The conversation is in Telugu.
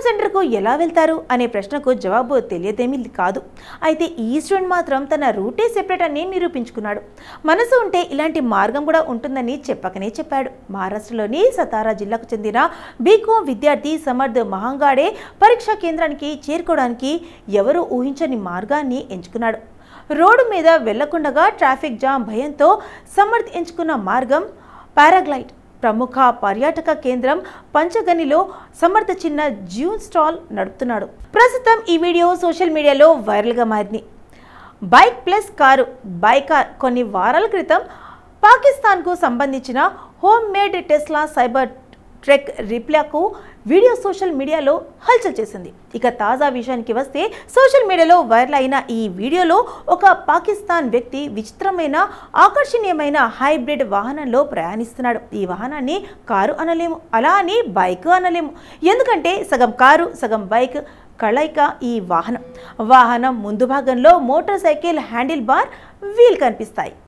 సెంటర్కు ఎలా వెళ్తారు అనే ప్రశ్నకు జవాబు తెలియదేమీ కాదు. అయితే ఈ స్టూడెంట్ మాత్రం తన రూటే సెపరేట్ అని నిరూపించుకున్నాడు. మనసు ఉంటే ఇలాంటి మార్గం కూడా ఉంటుందని చెప్పకనే చెప్పాడు. మహారాష్ట్రలోని సతారా జిల్లాకు చెందిన బీకాం విద్యార్థి సమర్థ్ మహంగాడే పరీక్షా కేంద్రానికి చేరుకోవడానికి ఎవరూ ఊహించని మార్గాన్ని ఎంచుకున్నాడు. రోడ్డు మీద వెళ్లకుండగా ట్రాఫిక్ జామ్ భయంతో సమర్థ్ ఎంచుకున్న మార్గం పారాగ్లైడ్. ప్రముఖ పర్యాటక కేంద్రం పంచగనిలో సమర్థ చిన్న జ్యూన్ స్టాల్ నడుపుతున్నాడు. ప్రస్తుతం ఈ వీడియో సోషల్ మీడియాలో వైరల్గా మారింది. Bike plus car by car కొన్ని వారాల క్రితం పాకిస్తాన్కు సంబంధించిన home made Tesla cyber truck రిప్లాకు వీడియో సోషల్ మీడియాలో హల్చల్ చేసింది. ఇక తాజా విషయానికి వస్తే సోషల్ మీడియాలో వైరల్ అయిన ఈ వీడియోలో ఒక పాకిస్తాన్ వ్యక్తి విచిత్రమైన ఆకర్షణీయమైన హైబ్రిడ్ వాహనంలో ప్రయాణిస్తున్నాడు. ఈ వాహనాన్ని కారు అనలేము, అలా అని బైక్ అనలేము. ఎందుకంటే సగం కారు సగం బైక్ కలయిక ఈ వాహనం ముందు భాగంలో motorcycle handlebar wheel కనిపిస్తాయి.